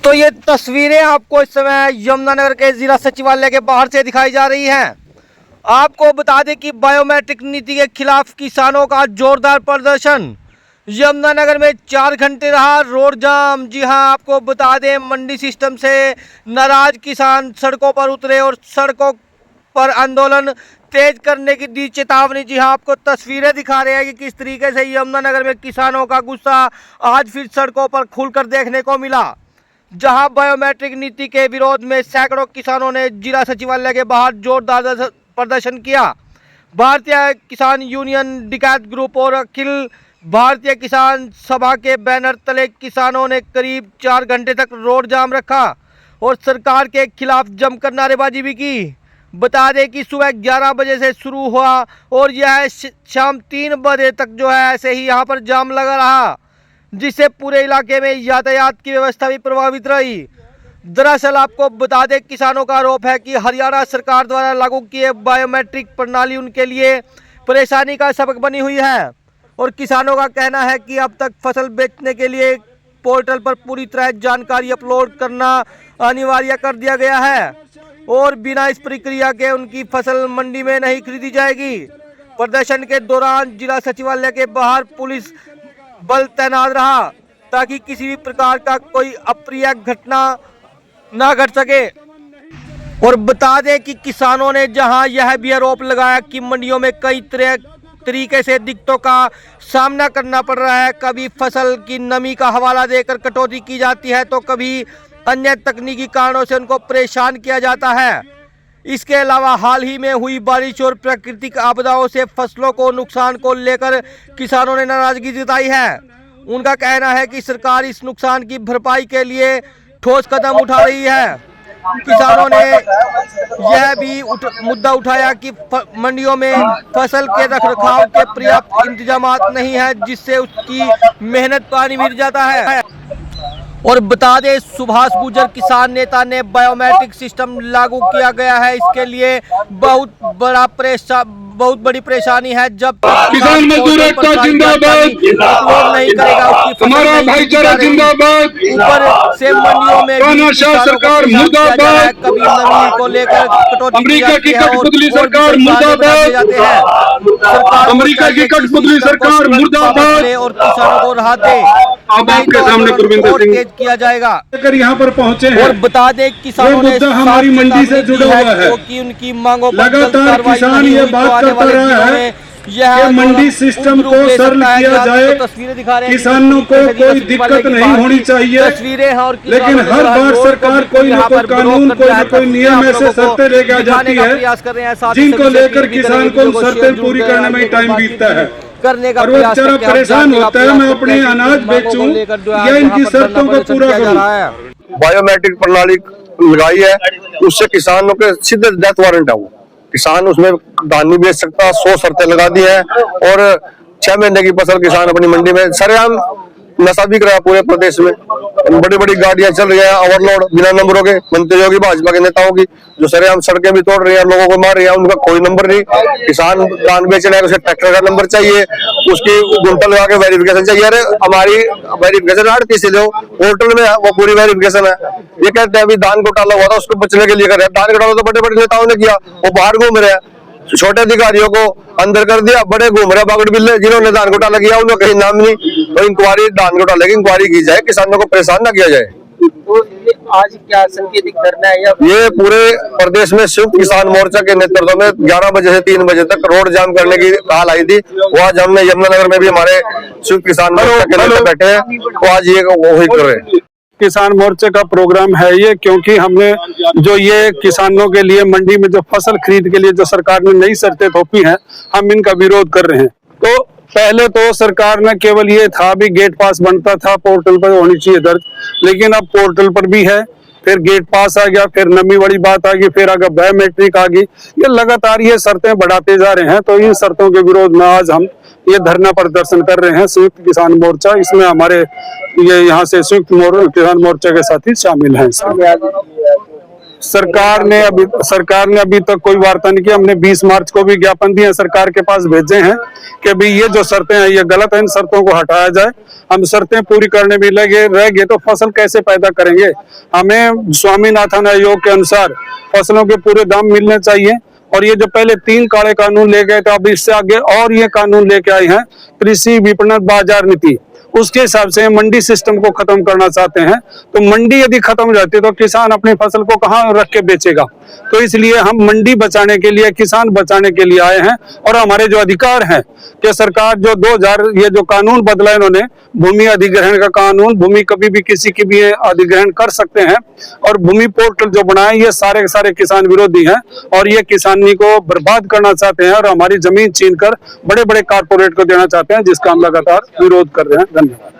तो ये तस्वीरें आपको इस समय यमुनानगर के जिला सचिवालय के बाहर से दिखाई जा रही हैं। आपको बता दें कि बायोमेट्रिक नीति के खिलाफ किसानों का जोरदार प्रदर्शन यमुनानगर में 4 घंटे रहा रोड जाम। जी हां, आपको बता दें मंडी सिस्टम से नाराज किसान सड़कों पर उतरे और सड़कों पर आंदोलन तेज करने की दी चेतावनी। जी हां, आपको तस्वीरें दिखा रहे हैं कि किस तरीके से यमुनानगर में किसानों का गुस्सा आज फिर सड़कों पर खुलकर देखने को मिला। जहां बायोमेट्रिक नीति के विरोध में सैकड़ों किसानों ने जिला सचिवालय के बाहर जोरदार प्रदर्शन किया। भारतीय किसान यूनियन, डिकैत ग्रुप और अखिल भारतीय किसान सभा के बैनर तले किसानों ने करीब 4 घंटे तक रोड जाम रखा और सरकार के खिलाफ जमकर नारेबाजी भी की। बता दें कि सुबह 11 बजे से शुरू हुआ और यह शाम 3 बजे तक जो है ऐसे ही यहाँ पर जाम लगा रहा, जिससे पूरे इलाके में यातायात की व्यवस्था भी प्रभावित रही। दरअसल आपको बता दें, किसानों का आरोप है कि हरियाणा सरकार द्वारा लागू किए बायोमेट्रिक प्रणाली उनके लिए परेशानी का सबक बनी हुई है और किसानों का कहना है कि अब तक फसल बेचने के लिए पोर्टल पर पूरी तरह जानकारी अपलोड करना अनिवार्य कर दिया गया है और बिना इस प्रक्रिया के उनकी फसल मंडी में नहीं खरीदी जाएगी। प्रदर्शन के दौरान जिला सचिवालय के बाहर पुलिस बल तैनात रहा ताकि किसी भी प्रकार का कोई अप्रिय घटना ना घट सके। और बता दें कि किसानों ने जहां यह भी आरोप लगाया कि मंडियों में कई तरीके से दिक्कतों का सामना करना पड़ रहा है। कभी फसल की नमी का हवाला देकर कटौती की जाती है तो कभी अन्य तकनीकी कारणों से उनको परेशान किया जाता है। इसके अलावा हाल ही में हुई बारिश और प्राकृतिक आपदाओं से फसलों को नुकसान को लेकर किसानों ने नाराजगी जताई है। उनका कहना है कि सरकार इस नुकसान की भरपाई के लिए ठोस कदम उठा रही है। किसानों ने यह भी मुद्दा उठाया कि मंडियों में फसल के रखरखाव के पर्याप्त इंतजाम नहीं है, जिससे उसकी मेहनत पानी मिल जाता है। और बता दें, सुभाष गुर्जर किसान नेता ने बायोमेट्रिक सिस्टम लागू किया गया है, इसके लिए बहुत बड़ी परेशानी है। जब किसान मजदूर एकता जिंदाबाद, नहीं करेगा उसकी हमारा भाईचारा जिंदाबाद, ऊपर से मंडियों में सरकार मुर्दाबाद, कभी नमी को लेकर कटौती अमेरिका की कठपुतली सरकार मुर्दाबाद, अमेरिका की कठपुतली सरकार मुर्दाबाद और किसानों को राहत दे। अब आपके सामने गुरविंदर सिंह तेज किया जाएगा लेकर यहाँ पर पहुँचे हैं। और बता दें, किसानों ने हमारी मंडी से जुड़ा हुआ है क्योंकि उनकी मांगों पर लगातार किसान ये बात करता रहा है कि मंडी सिस्टम को सरल किया जाए, किसानों को कोई दिक्कत नहीं होनी चाहिए। लेकिन हर बार सरकार कोई न कोई कानून, कोई न कोई नियम ऐसे शर्तें लेकर जाती है जिनको लेकर किसान को उन शर्तें पूरी करने में टाइम बीतता है और वो बेचारा परेशान होता है। मैं अपने अनाज बेचूं या इनकी शर्तों को पूरा करूं। बायोमेट्रिक प्रणाली लगाई है, उससे किसानों के सीधे डेथ वारंट है। वो किसान उसमें धान नहीं बेच सकता। 100 शर्तें लगा दी है और 6 महीने की फसल किसान अपनी मंडी में सरेआम नशा बिक रहा है। पूरे प्रदेश में बड़ी बड़ी गाड़ियां चल रही है ओवरलोड बिना नंबरों के, मंत्रियों की, भाजपा के नेताओं की, जो सरेआम सड़कें भी तोड़ रही है, लोगों को मार रही है, उनका कोई नंबर नहीं। किसान धान बेचने है, उसे ट्रैक्टर का नंबर चाहिए, उसकी गुंटा लगा के वेरिफिकेशन चाहिए। अरे हमारी वेरिफिकेशन 38 दो, पोर्टल में वो पूरी वेरिफिकेशन है। ये कहते हैं अभी धान घोटाला हुआ था, उसको बचने के लिए कर रहे हैं। धान घोटाला तो बड़े बड़े नेताओं ने किया, वो बाहर घूम रहे हैं। छोटे अधिकारियों को अंदर कर दिया, बड़े घूम रहे बागड़ बिल्ले। जिन्होंने धान घोटाला किया उन्हें कहीं नाम नहीं। तो इंक्वायरी, धान घोटाले की इंक्वायरी की जाए, किसानों को परेशान ना किया जाए। तो आज क्या संकेतिक करना है? ये पूरे प्रदेश में संयुक्त किसान मोर्चा के नेतृत्व में 11 बजे से 3 बजे तक रोड जाम करने की हाल आई थी। वो आज हमने यमुनानगर में भी हमारे संयुक्त किसान मोर्चा के नेता बैठे हैं, वो आज ये वही कर रहे हैं। किसान मोर्चे का प्रोग्राम है ये, क्योंकि हमने जो ये किसानों के लिए मंडी में जो फसल खरीद के लिए जो सरकार ने नई शर्तें थोपी हैं, हम इनका विरोध कर रहे हैं। तो पहले तो सरकार ने केवल ये था भी गेट पास बनता था, पोर्टल पर होनी चाहिए दर्ज, लेकिन अब पोर्टल पर भी है, फिर गेट पास आ गया, फिर नमी वाली बात आ गई, फिर अगर बायोमेट्रिक आ गई। ये लगातार ये शर्तें बढ़ाते जा रहे हैं। तो इन शर्तों के विरोध में आज हम ये धरना प्रदर्शन कर रहे हैं, संयुक्त किसान मोर्चा। इसमें हमारे ये यहाँ से संयुक्त किसान मोर्चा के साथी शामिल हैं। सरकार ने अभी तक कोई वार्ता नहीं की। हमने 20 मार्च को भी ज्ञापन दिए सरकार के पास भेजे हैं कि भाई ये जो शर्तें हैं ये गलत है, इन शर्तों को हटाया जाए। हम शर्तें पूरी करने में रह गए तो फसल कैसे पैदा करेंगे। हमें स्वामीनाथन आयोग के अनुसार फसलों के पूरे दाम मिलने चाहिए। और ये जो पहले 3 काले कानून ले गए थे, अब इससे आगे और ये कानून लेके आए हैं, कृषि विपणन बाजार नीति, उसके हिसाब से मंडी सिस्टम को खत्म करना चाहते हैं। तो मंडी यदि खत्म हो जाती है तो किसान अपनी फसल को कहाँ रख के बेचेगा। तो इसलिए हम मंडी बचाने के लिए, किसान बचाने के लिए आए हैं। और हमारे जो अधिकार हैं कि सरकार जो 2000 ये जो कानून बदला इन्होंने, भूमि अधिग्रहण का कानून, भूमि कभी भी किसी की भी अधिग्रहण कर सकते हैं। और भूमि पोर्टल जो बनाए ये सारे के सारे किसान विरोधी हैं और ये किसानी को बर्बाद करना चाहते हैं और हमारी जमीन छीन कर बड़े बड़े कारपोरेट को देना चाहते हैं, जिसका हम लगातार विरोध कर रहे हैं। धन्यवाद।